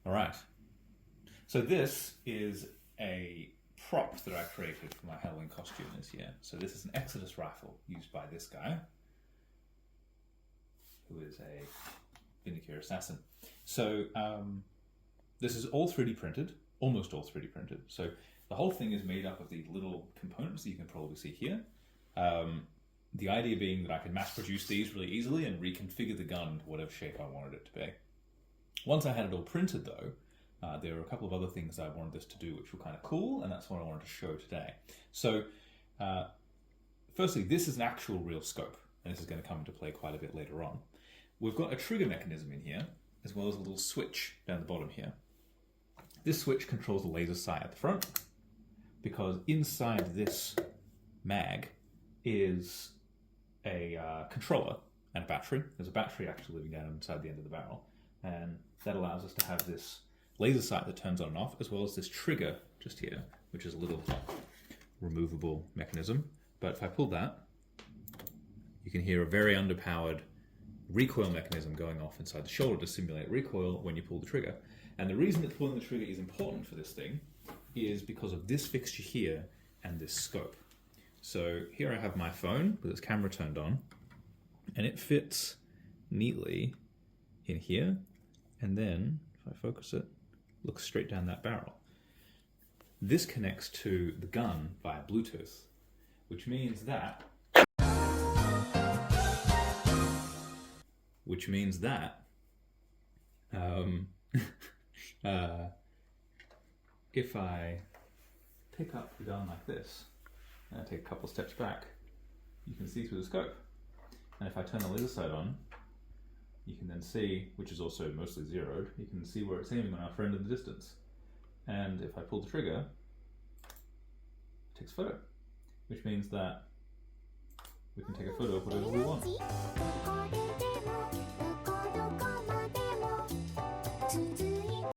All right. So this is a prop that I created for my Halloween costume this year. So this is an Exitus Rifle used by this guy, who is a Vindicare Assassin. So this is all 3D printed, almost all 3D printed. So the whole thing is made up of these little components that you can probably see here. The idea being that I can mass produce these really easily and reconfigure the gun into whatever shape I wanted it to be. Once I had it all printed though, there were a couple of other things I wanted this to do which were kind of cool, and that's what I wanted to show today. So firstly, this is an actual real scope, and this is going to come into play quite a bit later on. We've got a trigger mechanism in here, as well as a little switch down the bottom here. This switch controls the laser sight at the front, because inside this mag is a controller and a battery. There's a battery actually living down inside the end of the barrel, and that allows us to have this laser sight that turns on and off, as well as this trigger just here, which is a little removable mechanism. But if I pull that, you can hear a very underpowered recoil mechanism going off inside the shoulder to simulate recoil when you pull the trigger. And the reason that pulling the trigger is important for this thing is because of this fixture here and this scope. So here I have my phone with its camera turned on, and it fits neatly in here, and then if I focus it, looks straight down that barrel. This connects to the gun via Bluetooth, which means that if I pick up the gun like this and I take a couple steps back, you can see through the scope. And if I turn the laser sight on, you can then see, which is also mostly zeroed, you can see where it's aiming on our friend in the distance. And if I pull the trigger, it takes a photo, which means that we can take a photo of whatever we want.